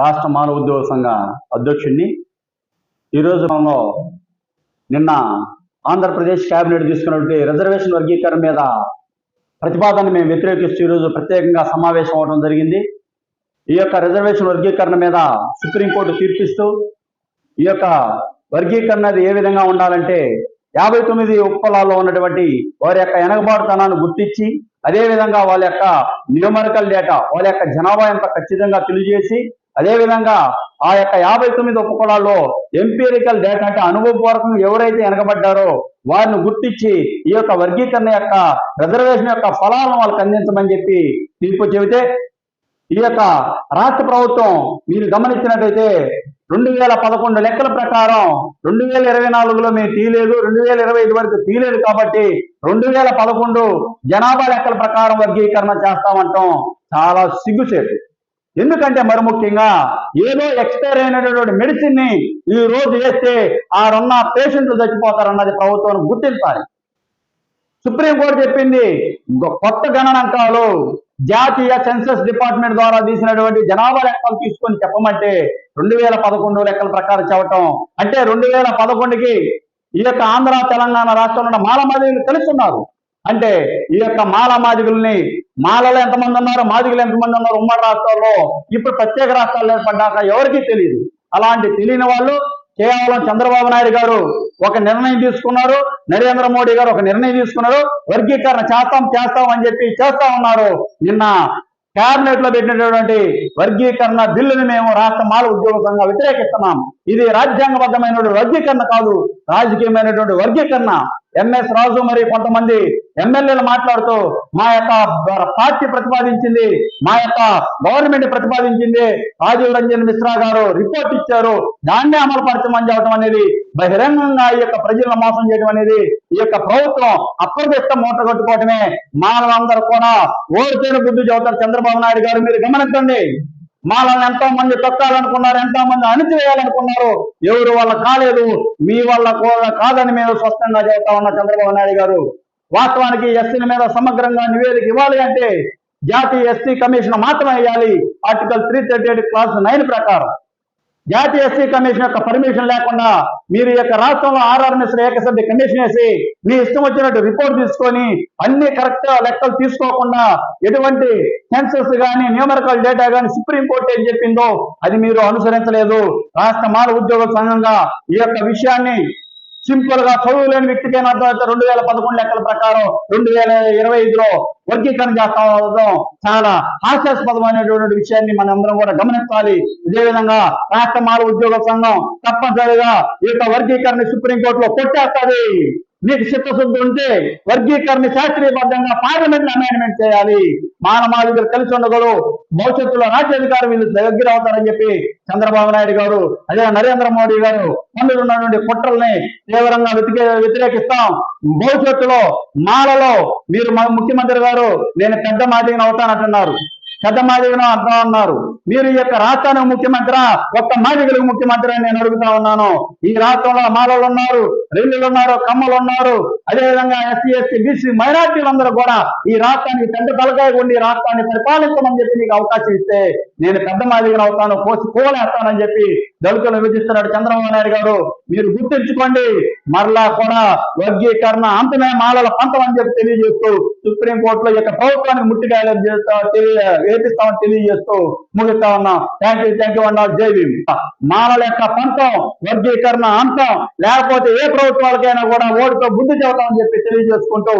రాష్ట్ర మానవ ఉద్యోగ సంఘ అధ్యక్షుడిని. ఈరోజు మనలో నిన్న ఆంధ్రప్రదేశ్ కేబినెట్ తీసుకున్నటువంటి రిజర్వేషన్ వర్గీకరణ మీద ప్రతిపాదన మేము వ్యతిరేకిస్తూ ఈరోజు ప్రత్యేకంగా సమావేశం అవడం జరిగింది. ఈ యొక్క రిజర్వేషన్ వర్గీకరణ మీద సుప్రీంకోర్టు తీర్పిస్తూ ఈ యొక్క వర్గీకరణ ఏ విధంగా ఉండాలంటే 59 ఉపకులాల్లో ఉన్నటువంటి వారి యొక్క వెనకబాటుతనాన్ని గుర్తించి అదేవిధంగా వాళ్ళ యొక్క న్యూమరికల్ డేటా వాళ్ళ యొక్క జనాభా ఎంత ఖచ్చితంగా తెలియజేసి అదేవిధంగా ఆ యొక్క 59 ఉపకులాల్లో ఎంపీరికల్ డేటా అంటే అనుభవపూర్వకంగా ఎవరైతే వెనకబడ్డారో వారిని గుర్తించి ఈ యొక్క వర్గీకరణ యొక్క రిజర్వేషన్ యొక్క ఫలాలను వాళ్ళకి అందించమని చెప్పి తీర్పు చెబితే ఈ యొక్క రాష్ట్ర ప్రభుత్వం మీరు గమనించినట్లయితే 2011 లెక్కల ప్రకారం 2024లో మేము తీయలేదు, 2025 వరకు తీయలేదు కాబట్టి 2011 జనాభా లెక్కల ప్రకారం వర్గీకరణ చేస్తామంటాం చాలా సిగ్గుచేటు. ఎందుకంటే మరి ముఖ్యంగా ఏదో ఎక్స్పైర్ అయినటువంటి మెడిసిన్ ని ఈ రోజు వేస్తే ఆడున్న పేషెంట్లు చచ్చిపోతారన్నది ప్రభుత్వం గుర్తించాలి. సుప్రీంకోర్టు చెప్పింది కొత్త గణనాంకాలు జాతీయ సెన్సస్ డిపార్ట్మెంట్ ద్వారా తీసినటువంటి జనాభా లెక్కలు తీసుకొని చెప్పమంటే 2011 లెక్కల ప్రకారం చెప్పటం అంటే 2011కి ఈ యొక్క ఆంధ్ర తెలంగాణ రాష్ట్రంలో మాలమాదిగలు తెలుస్తున్నారు. అంటే ఈ యొక్క మాలమాదిగుల్ని మాలలో ఎంతమంది ఉన్నారు, మాదిగలు ఎంతమంది ఉన్నారు ఉమ్మడి రాష్ట్రాల్లో ఇప్పుడు ప్రత్యేక రాష్ట్రాలు ఏర్పడ్డాక ఎవరికీ తెలియదు. అలాంటి తెలియని వాళ్ళు కేవలం చంద్రబాబు నాయుడు గారు ఒక నిర్ణయం తీసుకున్నారు, నరేంద్ర మోడీ గారు ఒక నిర్ణయం తీసుకున్నారు, వర్గీకరణ చేస్తాం అని చెప్పి చేస్తా ఉన్నారు. నిన్న కేబినెట్ లో పెట్టినటువంటి వర్గీకరణ బిల్లుని మేము రాష్ట్ర మాల ఉద్యోగ సంఘం వ్యతిరేకిస్తున్నాం. ఇది రాజ్యాంగబద్ధమైనటువంటి వర్గీకరణ కాదు, రాజకీయమైనటువంటి వర్గీకరణ. ఎంఎస్ రాజు మరి కొంతమంది ఎమ్మెల్యేలు మాట్లాడుతూ మా యొక్క పార్టీ ప్రతిపాదించింది, మా యొక్క గవర్నమెంట్ ప్రతిపాదించింది, రాజీవ్ రంజన్ మిశ్రా గారు రిపోర్ట్ ఇచ్చారు, దాన్నే అమలు పరచమని చెప్పడం అనేది బహిరంగంగా ఈ యొక్క ప్రజలను మోసం చేయడం అనేది ఈ యొక్క ప్రభుత్వం అప్రదిష్టం మూట కట్టుకోవటమే. మానవులందరూ కూడా ఓడిపోయిన బుద్ధి చెబుతారు చంద్రబాబు నాయుడు గారు. మీరు గమనించండి, మాలను ఎంతో మంది తొక్కాలనుకున్నారు, ఎంతో మంది అణిచివేయాలనుకున్నారు, ఎవరు వల్ల కాలేదు, మీ వల్ల కూడా కాదని మేము స్పష్టంగా చెబుతా ఉన్నా చంద్రబాబు నాయుడు గారు. వాస్తవానికి ఎస్సీల మీద సమగ్రంగా నివేదిక ఇవ్వాలి అంటే జాతీయ ఎస్సీ కమిషన్ మాత్రమే వేయాలి. ఆర్టికల్ 338 క్లాస్ 9 ప్రకారం జాతీయ ఎస్సీ కమిషన్ యొక్క పర్మిషన్ లేకుండా మీరు ఈ యొక్క రాష్ట్రంలో ఆర్ఆర్ఎంఎస్ ఏకసభ్య కమిషన్ వేసి మీ ఇష్టం వచ్చినట్టు రిపోర్ట్ తీసుకొని అన్ని కరెక్ట్ లెక్కలు తీసుకోకుండా ఎటువంటి సెన్సస్ కానీ న్యూమరికల్ డేటా కానీ సుప్రీంకోర్టు ఏం చెప్పిందో అది మీరు అనుసరించలేదు. రాష్ట్ర మాల ఉద్యోగ సంఘంగా ఈ యొక్క విషయాన్ని సింపుల్ గా చదువులేని వ్యక్తికైనా అర్థమైతే 2011 లెక్కల ప్రకారం 2025లో వర్గీకరణ చేస్తాం చాలా హాస్యాస్పదమైనటువంటి విషయాన్ని మనం అందరం కూడా గమనించాలి. ఇదేవిధంగా రాష్ట్ర మాల ఉద్యోగ సంఘం తప్పనిసరిగా ఈ యొక్క వర్గీకరణ సుప్రీంకోర్టులో కొట్టేస్తుంది. మీకు చిత్తశుద్ధి ఉంటే వర్గీకరణ శాస్త్రీయబద్ధంగా పార్లమెంట్ అమెండ్మెంట్ చేయాలి. మానవాళికలు కలిసి ఉండగలరు, భవిష్యత్తులో రాజ్యాధికారం వీళ్ళు దగ్గర అవుతారని చెప్పి చంద్రబాబు నాయుడు గారు అదే నరేంద్ర మోడీ గారు ఉన్నటువంటి కుట్రల్ని తీవ్రంగా వ్యతిరేకిస్తాం. భవిష్యత్తులో మాలలో మీరు ముఖ్యమంత్రి గారు నేను పెద్ద మాదిగను అవుతానంటున్నారు, పెద్ద మాదిగను అంటా ఉన్నారు. మీరు ఈ యొక్క రాష్ట్రానికి ముఖ్యమంత్రి ఒక్క మాదిగలకు ముఖ్యమంత్రి అని నేను అడుగుతా ఉన్నాను. ఈ రాష్ట్రంలో మాలలు ఉన్నారు, రెల్లులు ఉన్నారు, కమ్మలు ఉన్నారు, అదేవిధంగా ఎస్సీ ఎస్టీ బీసీ మైనార్టీలందరూ కూడా ఈ రాష్ట్రానికి పెద్ద తలకాయ ఉండి రాష్ట్రాన్ని పరిపాలించమని చెప్పి మీకు అవకాశం ఇస్తే నేను పెద్ద మాదిగను అవుతాను, కోసి కోలేస్తానని చెప్పి దళితులు విధిస్తున్నాడు చంద్రబాబు నాయుడు గారు. మీరు గుర్తించుకోండి, మరలా కూడా వర్గీకరణ అంతమే మాలల పంతం అని చెప్పి తెలియజేస్తూ సుప్రీంకోర్టులో యొక్క ప్రభుత్వానికి ముట్టికాయలు వేపిస్తామని తెలియజేస్తూ ముగిస్తా ఉన్నాం. థ్యాంక్ యూ అన్నా. జై భీమ్. మాలల యొక్క పంతం వర్గీకరణ అంతం లేకపోతే ఏ ప్రభుత్వాలకైనా కూడా ఓటుతో బుద్ధి చెబుతామని చెప్పి తెలియజేసుకుంటూ